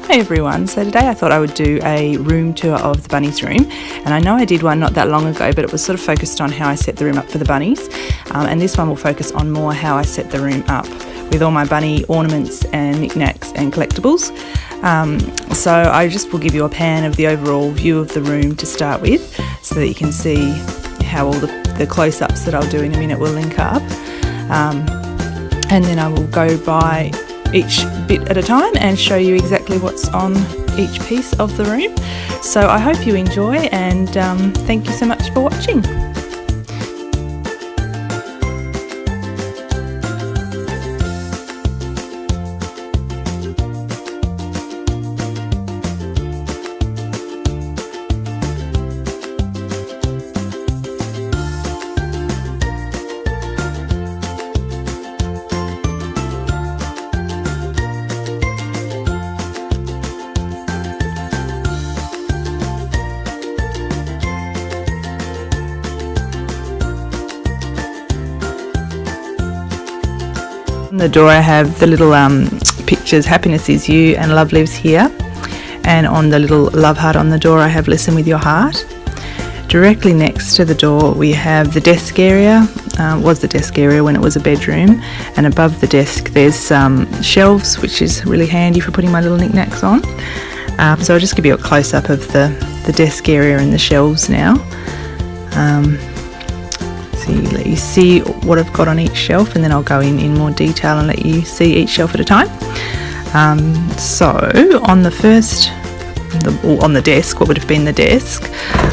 Hey everyone, so today I thought I would do a room tour of the bunnies' room, and I know I did one not that long ago, but it was sort of focused on how I set the room up for the bunnies, and this one will focus on more how I set the room up with all my bunny ornaments and knickknacks and collectibles. So I just will give you a pan of the overall view of the room to start with, so that you can see how all the close-ups that I'll do in a minute will link up, and then I will go by each bit at a time and show you exactly what's on each piece of the room. So I hope you enjoy, and thank you so much for watching. On the door I have the little pictures, happiness is you and love lives here, and on the little love heart on the door I have listen with your heart. Directly next to the door we have the desk area, was the desk area when it was a bedroom, and above the desk there's shelves, which is really handy for putting my little knickknacks on. So I'll just give you a close-up of the desk area and the shelves now. Let you see what I've got on each shelf, and then I'll go in more detail and let you see each shelf at a time. So on the first, on the desk, what would have been the desk,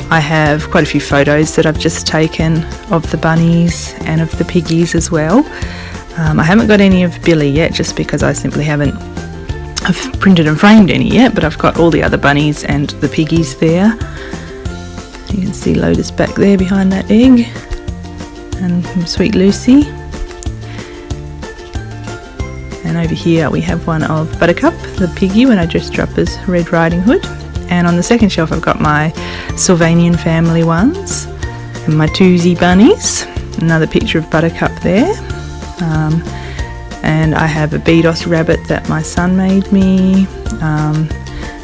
I have quite a few photos that I've just taken of the bunnies and of the piggies as well. I haven't got any of Billy yet, just because I simply haven't I've printed and framed any yet, but I've got all the other bunnies and the piggies there. You can see Lotus back there behind that egg, and Sweet Lucy, and over here we have one of Buttercup, the piggy, when I dressed her up as Red Riding Hood. And on the second shelf I've got my Sylvanian family ones and my Toosie bunnies, another picture of Buttercup there, and I have a Bedos rabbit that my son made me,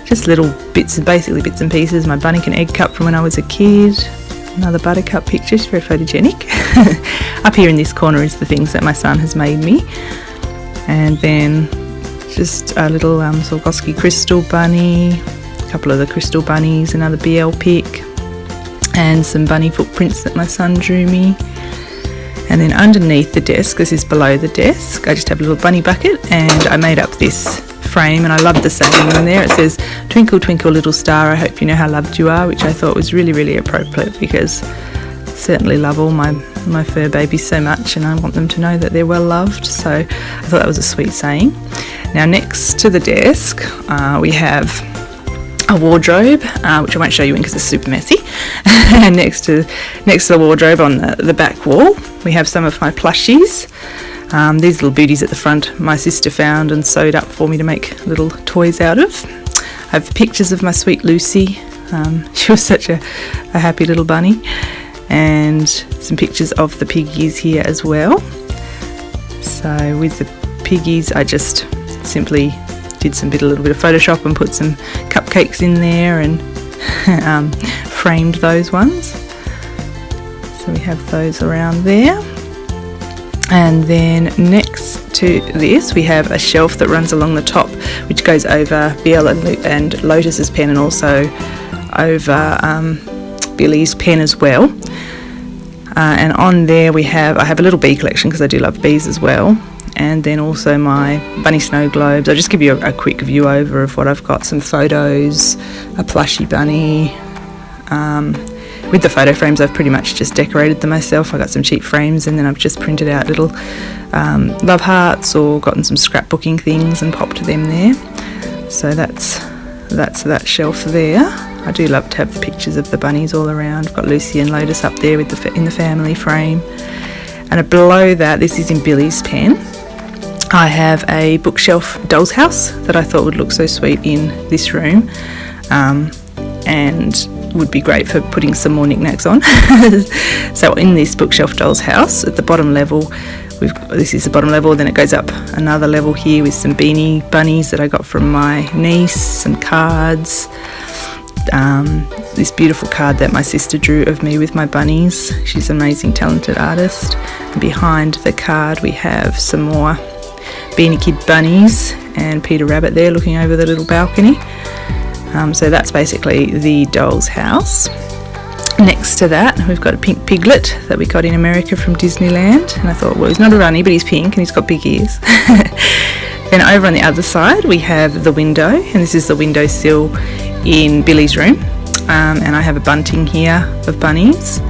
just little bits, basically bits and pieces, my Bunnykin egg cup from when I was a kid, another Buttercup picture, she's very photogenic. Up here in this corner is the things that my son has made me, and then just a little Swarovski crystal bunny, a couple of the crystal bunnies, another BL pic, and some bunny footprints that my son drew me. And then underneath the desk, this is below the desk, I just have a little bunny bucket, and I made up this frame, and I love the saying in there. It says, "Twinkle twinkle little star, I hope you know how loved you are," which I thought was really, really appropriate, because I certainly love all my fur babies so much, and I want them to know that they're well loved. So I thought that was a sweet saying. Now next to the desk we have a wardrobe, which I won't show you in because it's super messy. And next to the wardrobe on the back wall we have some of my plushies. These little booties at the front my sister found and sewed up for me to make little toys out of. I have pictures of my Sweet Lucy, she was such a happy little bunny, and some pictures of the piggies here as well. So with the piggies I just simply did a little bit of Photoshop and put some cupcakes in there and framed those ones. So we have those around there. And then next to this we have a shelf that runs along the top, which goes over BL and Lotus's pen, and also over Billy's pen as well. And on there I have a little bee collection, because I do love bees as well, and then also my bunny snow globes. I'll just give you a quick view over of what I've got. Some photos, a plushie bunny. With the photo frames I've pretty much just decorated them myself. I got some cheap frames, and then I've just printed out little love hearts, or gotten some scrapbooking things and popped them there. So that's that shelf there. I do love to have the pictures of the bunnies all around. I've got Lucy and Lotus up there with in the family frame. And below that, this is in Billy's pen, I have a bookshelf doll's house that I thought would look so sweet in this room, and would be great for putting some more knickknacks on. So in this bookshelf doll's house, at the bottom level this is the bottom level, then it goes up another level here with some beanie bunnies that I got from my niece, some cards, this beautiful card that my sister drew of me with my bunnies. She's an amazing talented artist. And behind the card we have some more Beanie Kid bunnies and Peter Rabbit there looking over the little balcony. So that's basically the doll's house. Next to that we've got a pink piglet that we got in America from Disneyland, and I thought, well, he's not a runny but he's pink and he's got big ears. Then over on the other side we have the window, and this is the windowsill in Billy's room, and I have a bunting here of bunnies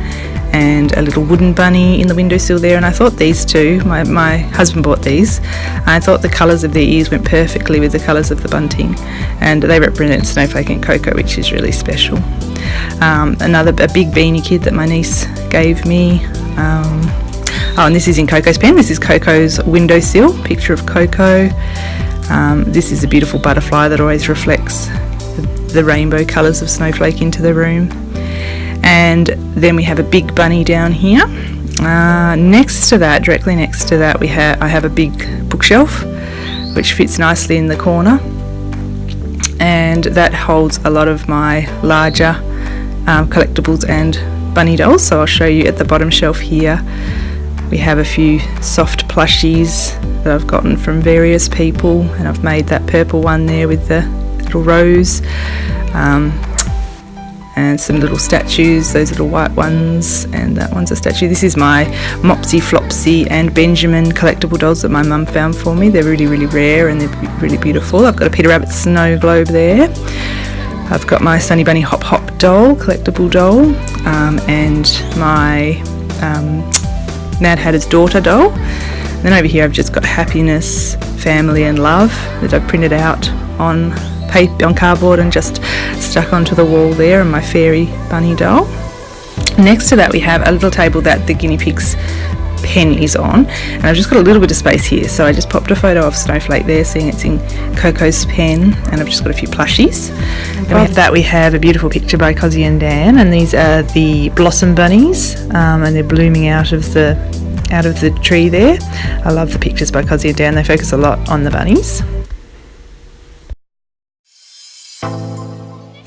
and a little wooden bunny in the windowsill there, and I thought these two, my husband bought these, I thought the colours of their ears went perfectly with the colours of the bunting, and they represent Snowflake and Coco, which is really special. A big Beanie Kid that my niece gave me. And this is in Coco's pen. This is Coco's windowsill, picture of Coco. This is a beautiful butterfly that always reflects the rainbow colours of Snowflake into the room. And then we have a big bunny down here. Next to that, directly next to that, I have a big bookshelf which fits nicely in the corner, and that holds a lot of my larger collectibles and bunny dolls. So I'll show you at the bottom shelf here. We have a few soft plushies that I've gotten from various people, and I've made that purple one there with the little rose, and some little statues, those little white ones, and that one's a statue. This is my Mopsy, Flopsy and Benjamin collectible dolls that my mum found for me. They're really, really rare and they're really beautiful. I've got a Peter Rabbit snow globe there. I've got my Sunny Bunny Hop Hop doll, collectible doll, and my Mad Hatter's daughter doll. And then over here I've just got happiness, family and love that I've printed out on cardboard and just stuck onto the wall there, and my fairy bunny doll. Next to that we have a little table that the guinea pig's pen is on, and I've just got a little bit of space here, so I just popped a photo of Snowflake there, seeing it's in Coco's pen, and I've just got a few plushies. And with that we have a beautiful picture by Cozzy and Dan, and these are the blossom bunnies, and they're blooming out of the tree there. I love the pictures by Cozzy and Dan, they focus a lot on the bunnies.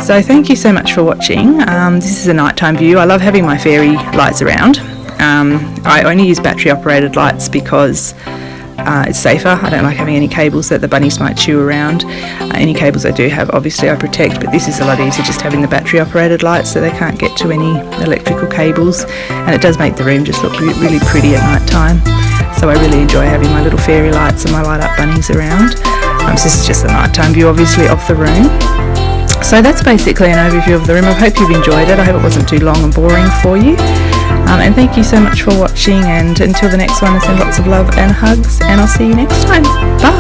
So thank you so much for watching. This is a nighttime view. I love having my fairy lights around. I only use battery operated lights because it's safer. I don't like having any cables that the bunnies might chew around. Any cables I do have, obviously I protect, but this is a lot easier just having the battery operated lights so they can't get to any electrical cables, and it does make the room just look really pretty at night time. So I really enjoy having my little fairy lights and my light up bunnies around. So this is just a nighttime view obviously of the room. So that's basically an overview of the room. I hope you've enjoyed it. I hope it wasn't too long and boring for you. And thank you so much for watching, and until the next one, I send lots of love and hugs, and I'll see you next time. Bye!